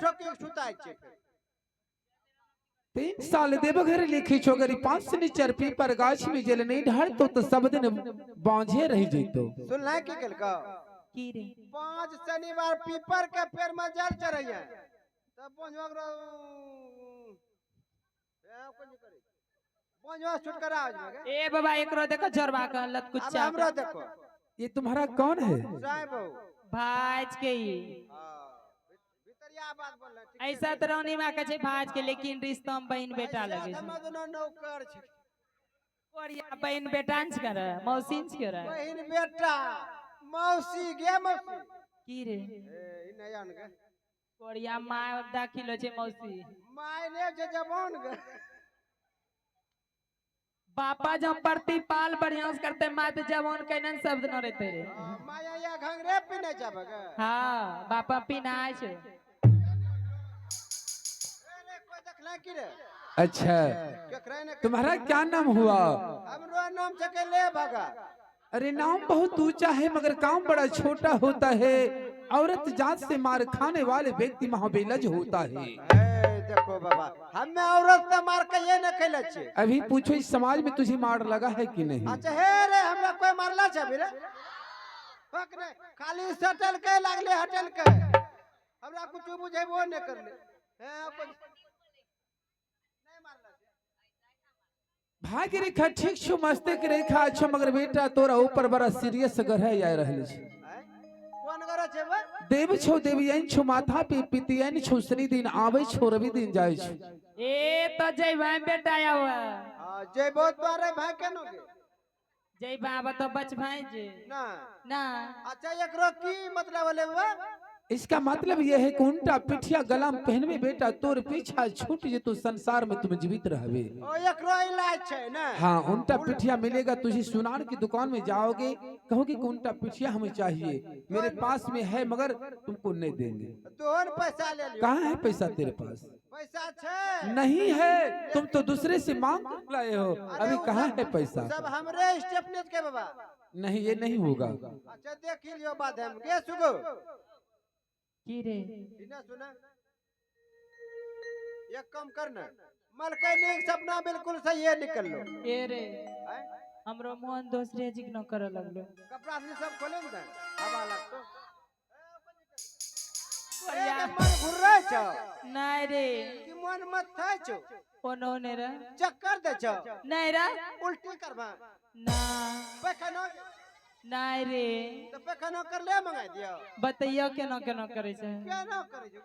ठोकी सुताय छे 3 साल देवघर लिखी छोगरी 5 निचर पीपर गाछ में जल नहीं ढाल तो सब दिन बांझे रह जइतो सुनला की कल का की रे 5 शनिवार पीपर के पेड़ में जल चढ़ैया तब पहुंचवा पहुंचवा छुटकारा हो जाएगा ए बाबा एकरो देखो जोरबा का लत अब कुच्चा हमरा देखो ये तुम्हारा कौन है साहब भाज के ही भितरिया बात बोल रहा ठीक ऐसा तो रौनी माँ के भाज के लेकिन रिश्ता में बहन बेटा लगे छै हम दोनों नौकर छी कोरिया बहन बेटा न कर मौसी न कर बहन बेटा मौसी गे मौसी की रे ए नयन गे कोरिया माँ दाखिल हो छै मौसी मायने जे जवान गे बापा जब प्रतिपाल बढ़िया से करते माँ तो जवान कहने शब्द न रहते रे माया या घंगरे पिने जाबे गे हाँ बापा पिनाय छै कोई देखला की रे अच्छा केकरा ने तुम्हारा क्या नाम हुआ हमरो नाम छै के ले भगा अरे नाम बहुत ऊंचा है मगर काम बड़ा छोटा होता है औरत जात से मार खाने वाले व्यक्ति महाबेलज होता है देखो बाबा हमें औरत से मार के ये न खेले छी अभी पूछो इस समाज में तुझे मार लगा है कि नहीं अच्छा हे रे हमरा कोई मारला छै अभी रे फक रे खाली सटल के लागले हटल के हमरा कुछ बुझेबो न करले हैं कुछ नहीं मारला भाग्य रेखा ठीक छो मस्तिष्क रेखा अच्छा मगर बेटा तोरा ऊपर बड़ा सीरियस गरह आ रहल छै कौन करे छै बे देव छो देवियन छो माथा पे पितियन छो शनि दिन आवे छो रवि दिन जाय छो ए तो जय भाई बेटा आया हुआ हां जय बहुत बारे भाई केनो गे जय बाबा तो बच भाई जे ना ना अच्छा एकरो की मतलब होले बा इसका मतलब यह है कि उल्टा पिठिया गला में पहनवे बेटा तोर पीछा छूट जे तू संसार में तुम जीवित रहबे ओ एकरो इलाज छै ना हाँ उल्टा पिठिया मिलेगा तुझे सुनार की दुकान में जाओगे कहोगे कि उल्टा पिठिया हमें चाहिए मेरे पास में है मगर तुमको नहीं देंगे तोहन पैसा ले लियो कहाँ है पैसा तेरे पास पैसा छै नहीं है तुम तो दूसरे से मांग कर लाए हो अभी कहाँ है पैसा सब हमरे स्टेपनेट के बाबा नहीं ये नहीं होगा अच्छा देख लियो बात हम के सुगो की रे बिना सुना एक कम करना मलकैनिक सपना बिल्कुल सही है निकल लो ए रे हैं? हमरो मोहन दूसरे जिग न करे लगलो कपड़ा से सब खोले ना हवा लगतो कोरिया ए मन घुर रहे छ नहीं रे कि मन मत थाय छ कोनो ने रे चक्कर दे छ नहीं रे उल्टी करबा ना पैखाना नहीं रे तो पैखाना कर ले मंगा दियो बतैयो केना केना करे छै क्या ना करे छ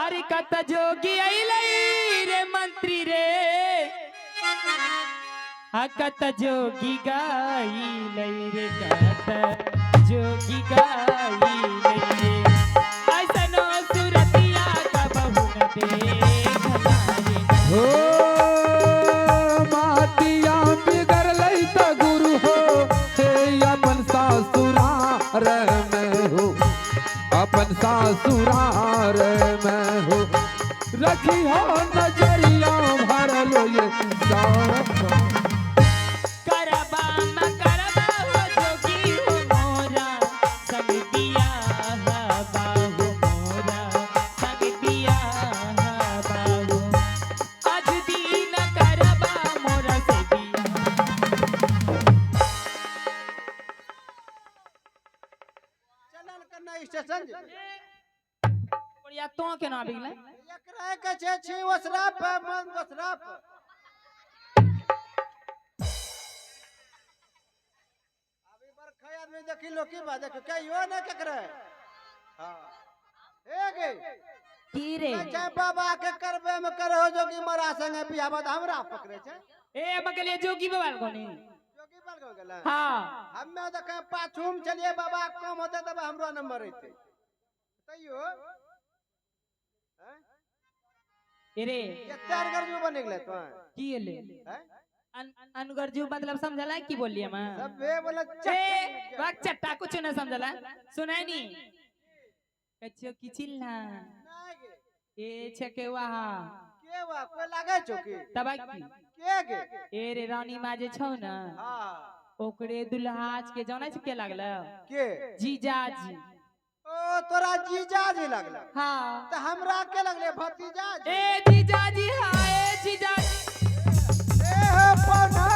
अरे कत जोगी अइलै रे मंत्री रे कत जोगी गाइलै रे कत जोगी गाइलै रे ऐसनो सुरतिया का बहुन देखलारे हो मातिया बिगड़लै त गुरु हो हे अपन सासुरार में हो अपन सासुरार में हो रखी हो नजरिया भरल ये करबा हो जोगी हो मोरा संग बियाह बाहु मोरा संग बियाह बाहु आज दिन करबा मोरा से बियाह चलन करना स्टेशन या तो केना बिगलै एकरा के छै छी ओसरा पे मन ओसरा पे अभी बरखा आदमी देखी लो की बात देख कहियो ना केकरा हां ए गे की रे चाहे बाबा के करबे में करहो जोगी मरा संगे बियाह बात हमरा पकड़े छै ए बकले जोगी बाबा कोनी जोगी बन गेला हां हम्मे देखे पाछूम चलिए बाबा कम होते तब हमरो नंबर रहते तैयो रे ये चार गरजू बन गेले तो की एले हैं अनगरजू मतलब समझला की बोलिए मैं सबे बोला ए वक चट्टा कुछ न समझला सुनाई नी कच्चो की चिल्ला ए छके वहा के वा कोई लागे चोकी तबा की के गे ए रे रानी माँ जे छौ ना हां ओकरे दुल्हाज के जाने छ के लागल के जीजाजी ओ तोरा जीजा जी लगला हाँ तो हमरा के लगले भतीजा जी ए जीजाजी हाँ ए जीजाजी ए हो पौना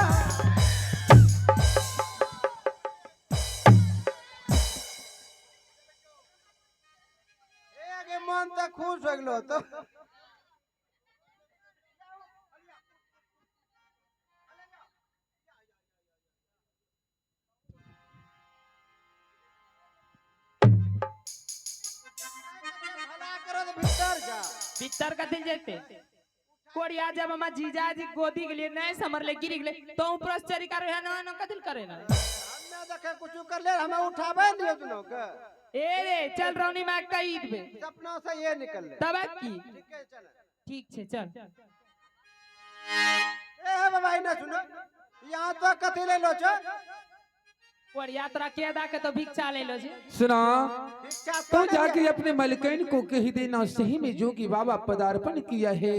ए आगे मन तो खुश हो गेलो तो भला करो तो भीतर जा भीतर कथी जेते कोड़िया जब हम जीजाजी गोदी के लिए नहीं समर ले गिरी गेले तो ऊपर से चरी करे ना ना कथी करे ना हमने देखे कुछ कर ले हमें उठावे दियो तुनो के ए रे चल रौनी में का ईद बे सपना से ये निकल ले तब की ठीक है चल ठीक छे चल ए बाबा इना सुनो यहाँ तो कथी ले लो छो और यात्रा के अदा के तो भिक्षा ले लो जी सुना भिक्षा तो तो जाके अपने मलकैन को कह देना सही में जो कि बाबा पदार्पण किया है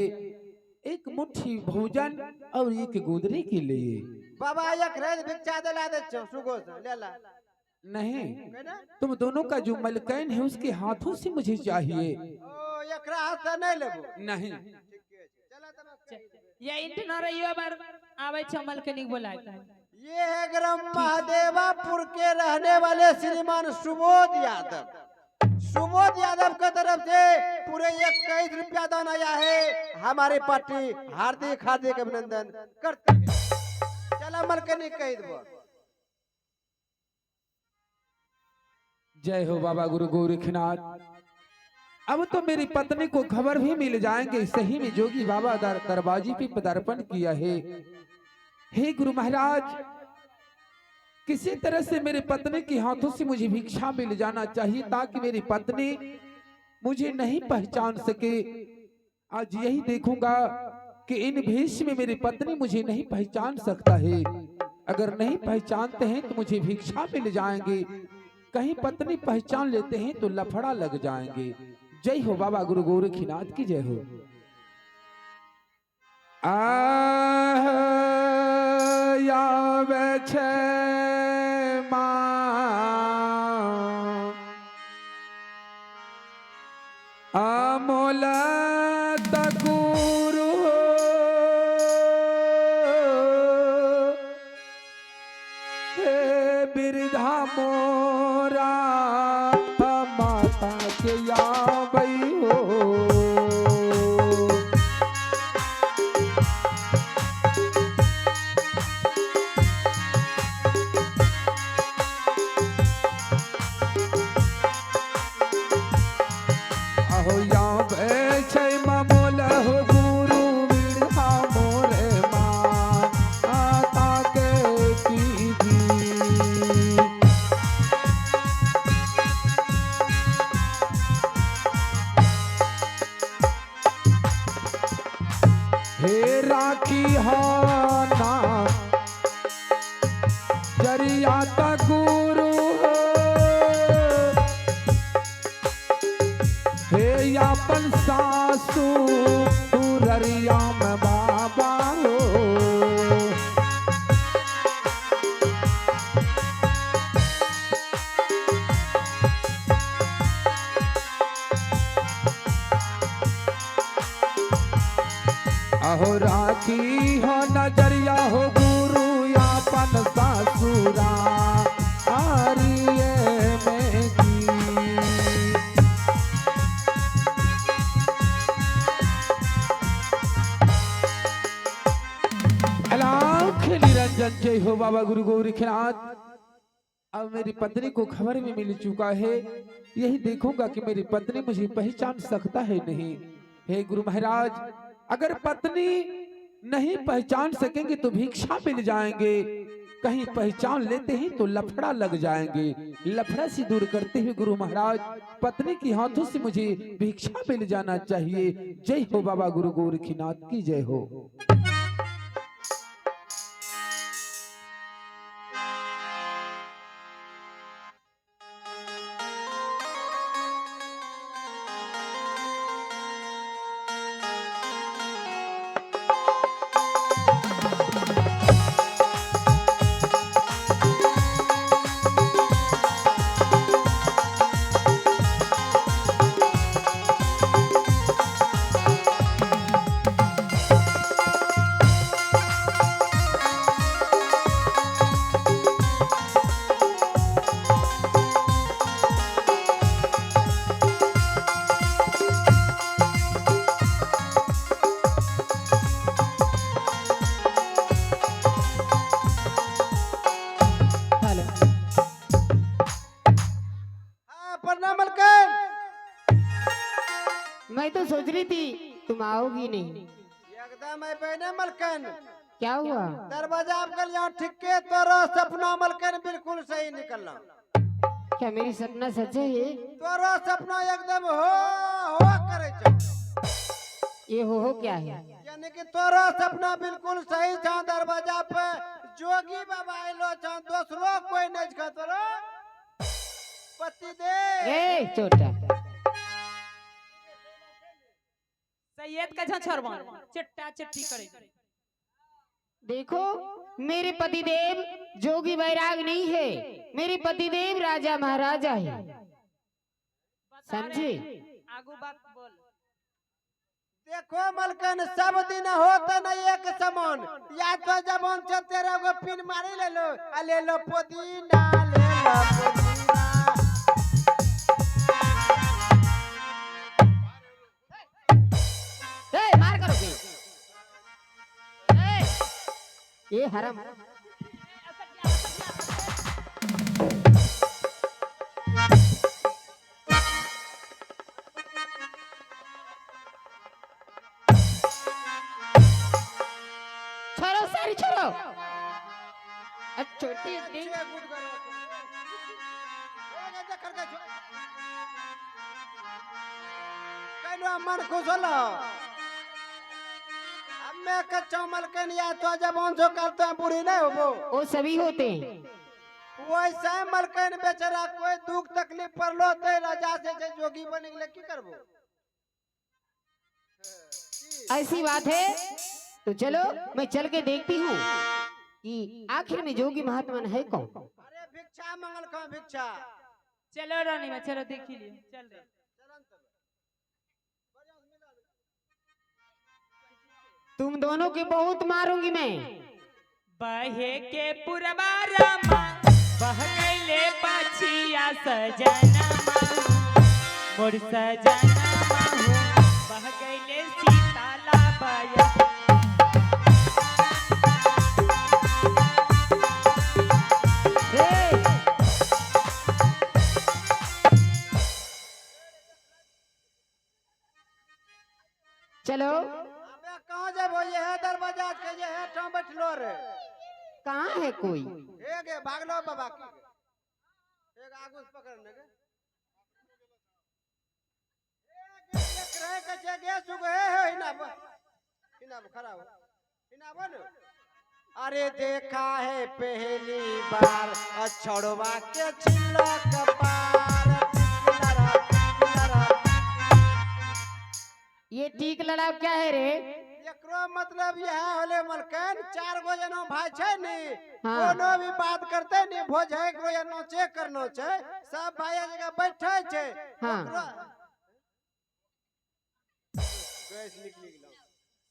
एक मुट्ठी भोजन और एक गुदरी के लिए बाबा एक रेत भिक्षा दिला दे छो सुगो से ले ला नहीं है ना तुम दोनों का जो मलकैन है उसके हाथों से मुझे चाहिए ओ एकरा हाथ से नहीं लेबो नहीं ठीक है चला तब ये इंट न रहियो बार आवे छमल के निक बोलाय ये है ग्राम महादेवापुर के रहने वाले श्रीमान सुबोध यादव सुबोध यादव की तरफ से पूरे 21 रुपया दान आया है हमारी पार्टी हार्दिक हार्दिक अभिनंदन करती है चला मलकनी कह दो जय हो बाबा गुरु गोरखनाथ अब तो मेरी पत्नी को खबर भी मिल जाएंगे सही में जोगी बाबा दरबाजी पे पदार्पण किया है हे गुरु महाराज किसी तरह से मेरे पत्नी के हाथों से मुझे भिक्षा मिल जाना चाहिए ताकि मेरी पत्नी मुझे नहीं पहचान सके आज यही देखूंगा कि इन भेष में मेरी पत्नी मुझे नहीं पहचान सकता है अगर नहीं पहचानते हैं तो मुझे भिक्षा मिल जाएंगे कहीं पत्नी पहचान लेते हैं तो लफड़ा लग जाएंगे जय हो बाबा गुरु गोरखनाथ की जय हो आवे छे अमोल गुरु हे बिरधा मोरा माता के यावई हो अहो यावे छै मामोल हो गुरु बिरधा मोरे माता के कीधी हे राखी हो नाम जरिया ता गुरु हो हे यापन सासू तुररिया में बाबा हो अहो राखी हो नजरिया हो गुरु यापन सासुरा आरिये में की लाख निरंजन जय हो बाबा गुरु गोरखनाथ अब मेरी पत्नी को खबर भी मिल चुका है यही देखूंगा कि मेरी पत्नी मुझे पहचान सकता है नहीं हे गुरु महाराज अगर पत्नी नहीं पहचान सकेंगे तो भिक्षा मिल जाएंगे कहीं पहचान लेते हैं तो लफड़ा लग जाएंगे लफड़ा से दूर करते हुए गुरु महाराज पत्नी के हाथों से मुझे भिक्षा मिल जाना चाहिए जय हो बाबा गुरु गोरखनाथ की जय हो मैं तो सोच रही थी तुम आओगी नहीं। एकदम है बहने मलकन। क्या हुआ? दरवाजा आप कल यहाँ ठीक के तोरो सपना मलकन बिल्कुल सही निकलना। क्या मेरी सपना सच है? ये सपना एकदम हो करे छो। ये हो क्या है? यानी कि तोरो सपना बिल्कुल सही था। दरवाजा पे जोगी बाबा आइलो छा, दूसरो कोई नहीं छा तोरो पति दे। ए छोटा सैयद का छोरबन चिट्टा चिट्ठी करे। देखो, मेरे पतिदेव जोगी बैराग नहीं है, मेरे पतिदेव राजा महाराजा है, समझे? आगू बात बोल। देखो मलकन सब दिन होता नहीं एक समान। या तो जबान से तेरा को पिन मारी ले लो, ले लो पुदीना, ले लो पुदीना। मार करोगे? ये हराम। छोड़ो सारी छोड़ो। छोटी सी मन खुश होलो। अब मैं कच्चा मलकन या तो जबान से करता बुरी नहीं हो वो सभी होते हैं। वैसे मलकन बेचारा कोई दुख तकलीफ पड़लो तो राजा से जोगी बन गए की करबो। ऐसी बात है तो चलो मैं चल के देखती हूँ कि आखिर में जोगी महात्मा है कौन। अरे भिक्षा मंगल का भिक्षा। चलो रानी में चलो देख ही लियो। चल रे तुम दोनों के बहुत मारूंगी मैं। बहे के पुरवारमा बह गईले पछिया सजनमा मोर सजनमा बह गईले सीताला बया। चलो अबे कहाँ जाबो? ये है दरवाजा के, ये है ठाम बैठलो रे। कहाँ है कोई? एक है भागलो बाबा की, एक आगू से पकड़ने के, एक रहे के जगह सुगो है हिना खड़ा हो हिना बोल। अरे देखा है पहली बार छोड़वा के छिलो कपार। ये टीक लड़ाव क्या है रे? एकरो मतलब यह होले मलकन, चार गो जनो भाई छै नी, हाँ। कोनो भी बात करते नी भोज है एकरो जनो चेक करनो छै, सब भाई एक जगह बैठे छै। हाँ। गैस निकली गेलो।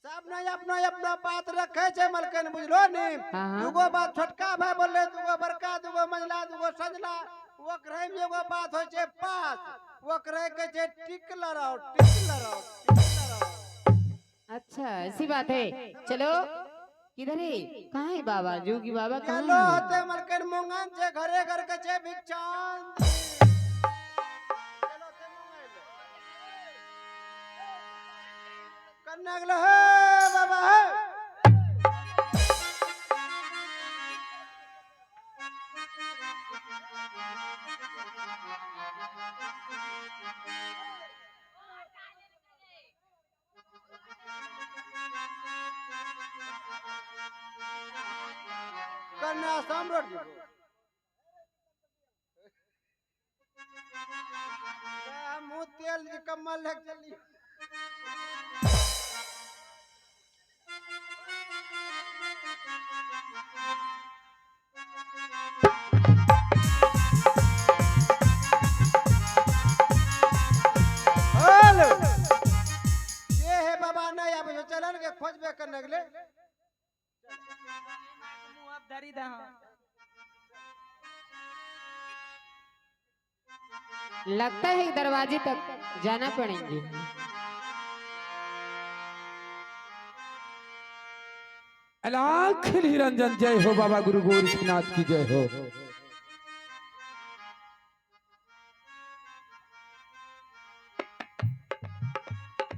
सब ने अपना अपना बात रखे छै मलकन, बुझलो नी। हाँ। दुगो बात छोटका भाई बोले, दुगो बड़का, दुगो मंझला, दुगो सजला। वो करे में एगो बात होय छै पास, वो करे के छै टिक लड़ाओ, टिक लड़ाओ, टिक लड़ाओ। अच्छा ऐसी बात है। चलो किधर है? कहाँ है बाबा? जोगी बाबा कहाँ चलो है? होते मलकन मुंगन से घरे घर के छे भिक्षान। चलो से मंगाई लो। करने गलो हे बाबा हे। करने आसाम रोड जी मुँह तेल जी कमल लग चली। हेलो ये है बाबा नहीं अब चलन के खोजबे करने के लिए। मुंह अब धरी दा। लगता है दरवाजे तक जाना पड़ेंगे। अलाख निरंजन जय हो बाबा गुरु गोरखनाथ की जय हो।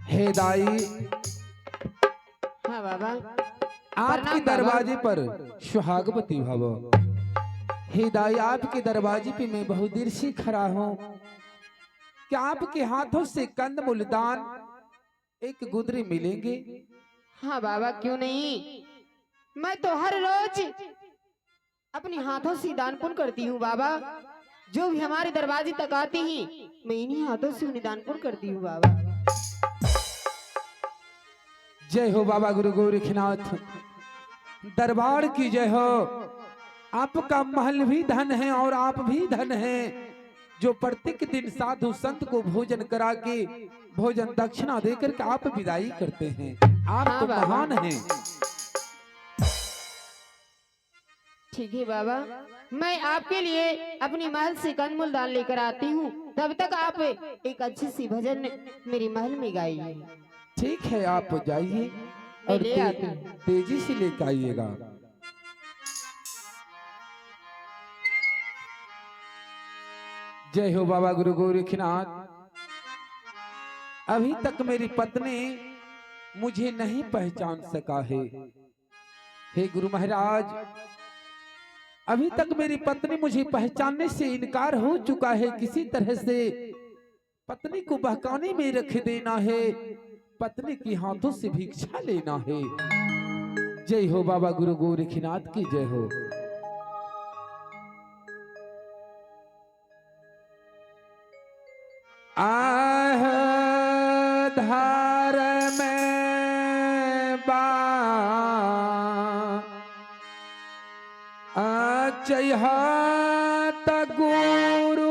हे दाई, हाँ बाबा। आपके प्रणाम दरवाजे पर सुहागवती भव। हे दाई, आपके दरवाजे पे मैं बहुत देर से खड़ा हूँ। क्या आपके हाथों से कंदमूल दान एक गुदरी मिलेंगे? हाँ बाबा, क्यों नहीं। मैं तो हर रोज अपने हाथों से दान पुण्य करती हूँ बाबा। जो भी हमारे दरवाजे तक आते हैं, मैं इन्हीं हाथों से उन्हें दान पुण्य करती हूँ बाबा। जय हो बाबा गुरु गोरखनाथ, दरबार की जय हो। आपका महल भी धन है और आप भी धन हैं, जो प्रत्येक दिन साधु संत को भोजन करा के भोजन दक्षिणा देकर के आप विदाई करते हैं। आप हाँ तो बाबा। महान हैं। ठीक है बाबा, मैं आपके लिए अपनी महल से कंदमूल दान लेकर आती हूँ। तब तक आप एक अच्छी सी भजन मेरी महल में गाइए। ठीक है, आप जाइए मैं और ले आती हूँ। तेजी से लेकर आइएगा। जय हो बाबा गुरु गोरखनाथ। अभी तक मेरी पत्नी मुझे नहीं पहचान सका है। हे गुरु महाराज, अभी तक मेरी पत्नी मुझे पहचानने से इनकार हो चुका है। किसी तरह से पत्नी को बहकाने में रख देना है, पत्नी की हाथों से भिक्षा लेना है। जय हो बाबा गुरु गोरखनाथ की जय हो। आह धार में बा चैहत गुरु